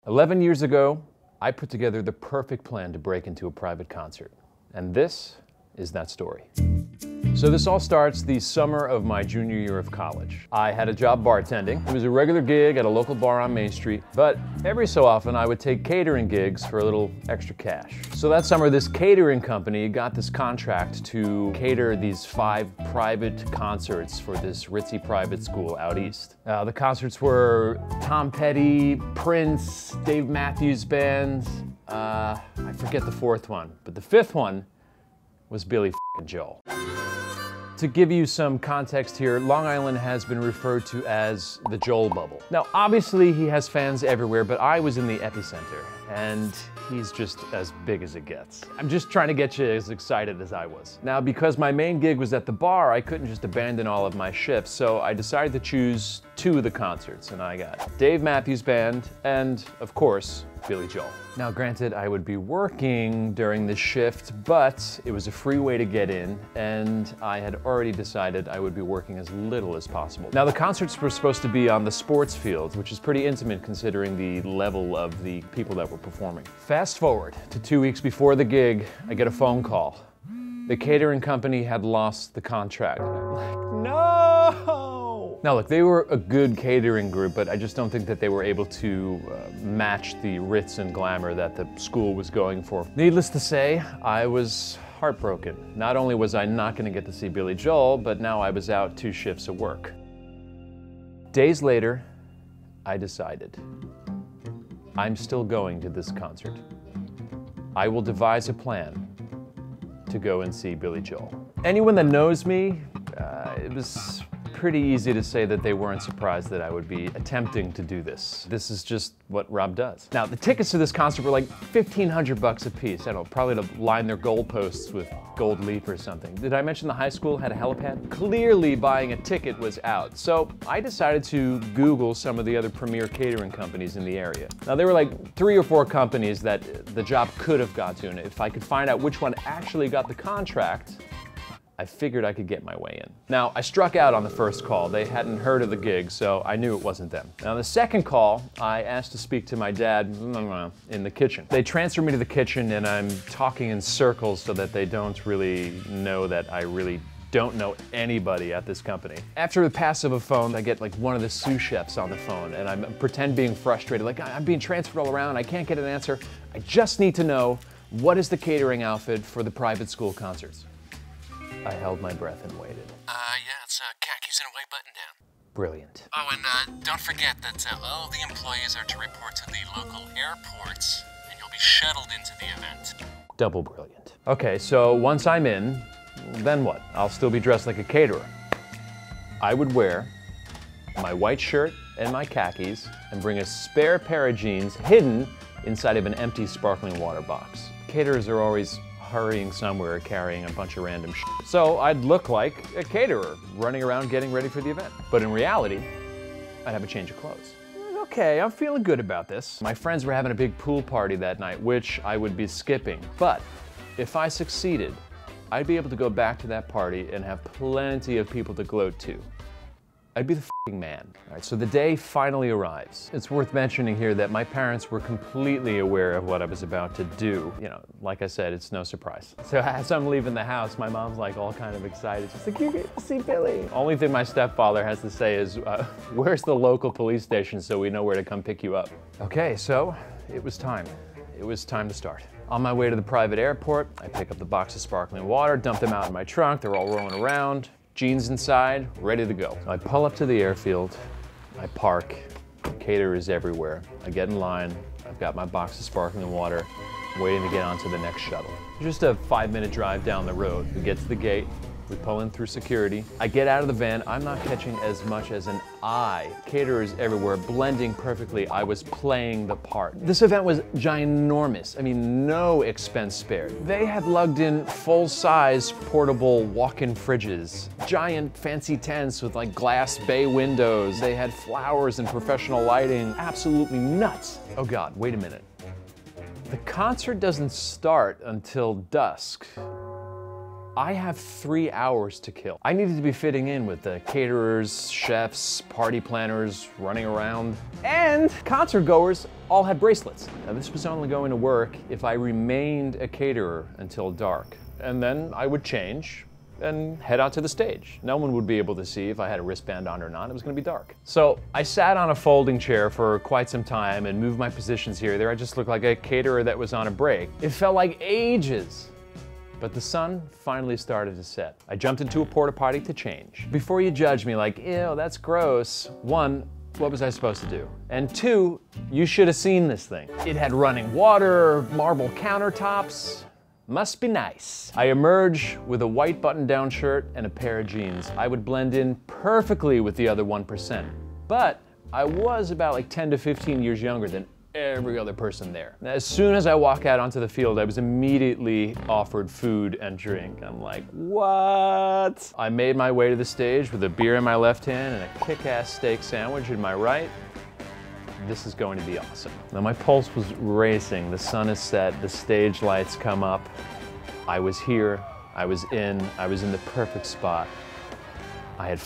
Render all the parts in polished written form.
11 years ago, I put together the perfect plan to break into a private concert. And this is that story. So this all starts the summer of my junior year of college. I had a job bartending. It was a regular gig at a local bar on Main Street, but every so often I would take catering gigs for a little extra cash. So that summer, this catering company got this contract to cater these 5 private concerts for this ritzy private school out east. The concerts were Tom Petty, Prince, Dave Matthews Band, I forget the 4th one, but the 5th one was Billy Joel. To give you some context here, Long Island has been referred to as the Joel bubble. Now, obviously he has fans everywhere, but I was in the epicenter, and he's just as big as it gets. I'm just trying to get you as excited as I was. Now, because my main gig was at the bar, I couldn't just abandon all of my shifts, so I decided to choose 2 of the concerts, and I got Dave Matthews Band and, of course, Billy Joel. Now, granted, I would be working during this shift, but it was a free way to get in, and I had already decided I would be working as little as possible. Now, the concerts were supposed to be on the sports field, which is pretty intimate considering the level of the people that were performing. Fast forward to 2 weeks before the gig, I get a phone call. The catering company had lost the contract. I'm like, no! Now look, they were a good catering group, but I just don't think that they were able to match the ritz and glamour that the school was going for. Needless to say, I was heartbroken. Not only was I not going to get to see Billy Joel, but now I was out 2 shifts at work. Days later, I decided, I'm still going to this concert. I will devise a plan to go and see Billy Joel. Anyone that knows me, it was pretty easy to say that they weren't surprised that I would be attempting to do this. This is just what Rob does. Now, the tickets to this concert were like $1,500 a piece. I don't know, probably to line their goalposts with gold leaf or something. Did I mention the high school had a helipad? Clearly buying a ticket was out, so I decided to Google some of the other premier catering companies in the area. Now, there were like 3 or 4 companies that the job could have got to, and if I could find out which one actually got the contract, I figured I could get my way in. Now, I struck out on the first call. They hadn't heard of the gig, so I knew it wasn't them. Now, the second call, I asked to speak to my dad in the kitchen. They transferred me to the kitchen, and I'm talking in circles so that they don't really know that I really don't know anybody at this company. After the pass of a phone, I get like one of the sous chefs on the phone, and I'm pretend being frustrated, like I'm being transferred all around, I can't get an answer. I just need to know, what is the catering outfit for the private school concerts? I held my breath and waited. Yeah, it's khakis and a white button down. Brilliant. Oh, and don't forget that all the employees are to report to the local airports, and you'll be shuttled into the event. Double brilliant. Okay, so once I'm in, then what? I'll still be dressed like a caterer. I would wear my white shirt and my khakis and bring a spare pair of jeans hidden inside of an empty sparkling water box. Caterers are always hurrying somewhere carrying a bunch of random shit. So I'd look like a caterer running around getting ready for the event. But in reality, I'd have a change of clothes. Okay, I'm feeling good about this. My friends were having a big pool party that night, which I would be skipping. But if I succeeded, I'd be able to go back to that party and have plenty of people to gloat to. I'd be the f***ing man. All right, so the day finally arrives. It's worth mentioning here that my parents were completely aware of what I was about to do. You know, like I said, it's no surprise. So as I'm leaving the house, my mom's like all kind of excited. She's like, you're going to see Billy. Only thing my stepfather has to say is, where's the local police station so we know where to come pick you up? Okay, so it was time. It was time to start. On my way to the private airport, I pick up the box of sparkling water, dump them out in my trunk. They're all rolling around. Jeans inside, ready to go. I pull up to the airfield, I park, caterers everywhere. I get in line, I've got my box of sparkling water, waiting to get onto the next shuttle. Just a 5-minute drive down the road. We get to the gate, we pull in through security. I get out of the van, I'm not catching as much as an eye. Caterers everywhere, blending perfectly. I was playing the part. This event was ginormous. I mean, no expense spared. They had lugged in full-size portable walk-in fridges, giant fancy tents with like glass bay windows. They had flowers and professional lighting. Absolutely nuts. Oh God, wait a minute. The concert doesn't start until dusk. I have 3 hours to kill. I needed to be fitting in with the caterers, chefs, party planners running around, and concert goers all had bracelets. Now this was only going to work if I remained a caterer until dark. And then I would change and head out to the stage. No one would be able to see if I had a wristband on or not. It was gonna be dark. So I sat on a folding chair for quite some time and moved my positions here or there. I just looked like a caterer that was on a break. It felt like ages. But the sun finally started to set. I jumped into a porta potty to change. Before you judge me like, ew, that's gross. One, what was I supposed to do? And two, you should have seen this thing. It had running water, marble countertops. Must be nice. I emerge with a white button-down shirt and a pair of jeans. I would blend in perfectly with the other 1%. But I was about like 10 to 15 years younger than every other person there. Now, as soon as I walk out onto the field, I was immediately offered food and drink. I'm like, what? I made my way to the stage with a beer in my left hand and a kick-ass steak sandwich in my right. This is going to be awesome. Now my pulse was racing, the sun is set, the stage lights come up. I was here, I was in the perfect spot. I had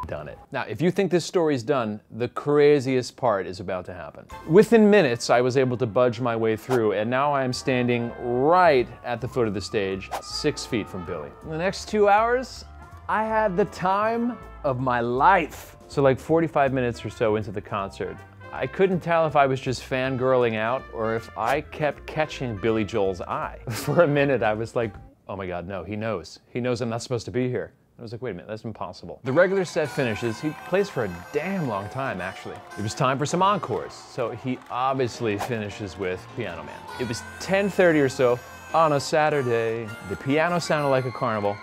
done it. Now, if you think this story's done, the craziest part is about to happen. Within minutes, I was able to budge my way through, and now I am standing right at the foot of the stage, 6 feet from Billy. In the next 2 hours, I had the time of my life. So like 45 minutes or so into the concert, I couldn't tell if I was just fangirling out or if I kept catching Billy Joel's eye. For a minute, I was like, oh my God, no, he knows. He knows I'm not supposed to be here. I was like, wait a minute, that's impossible. The regular set finishes. He plays for a damn long time, actually. It was time for some encores, so he obviously finishes with Piano Man. It was 10:30 or so on a Saturday. The piano sounded like a carnival.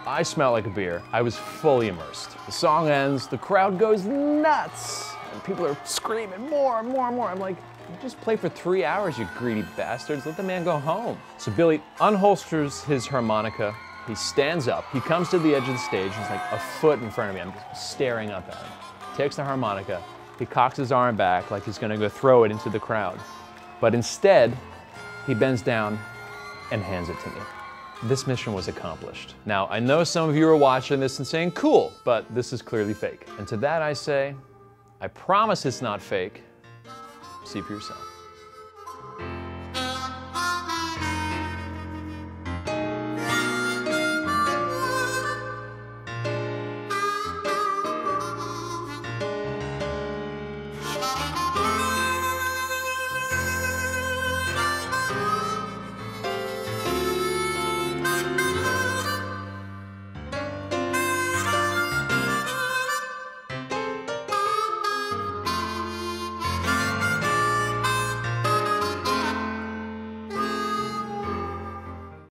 I smelled like a beer. I was fully immersed. The song ends, the crowd goes nuts. And people are screaming more and more and more. I'm like, you just play for 3 hours, you greedy bastards. Let the man go home. So Billy unholsters his harmonica. He stands up. He comes to the edge of the stage. He's like a foot in front of me. I'm just staring up at him. Takes the harmonica. He cocks his arm back like he's gonna go throw it into the crowd. But instead, he bends down and hands it to me. This mission was accomplished. Now, I know some of you are watching this and saying, cool, but this is clearly fake. And to that I say, I promise it's not fake. See for yourself.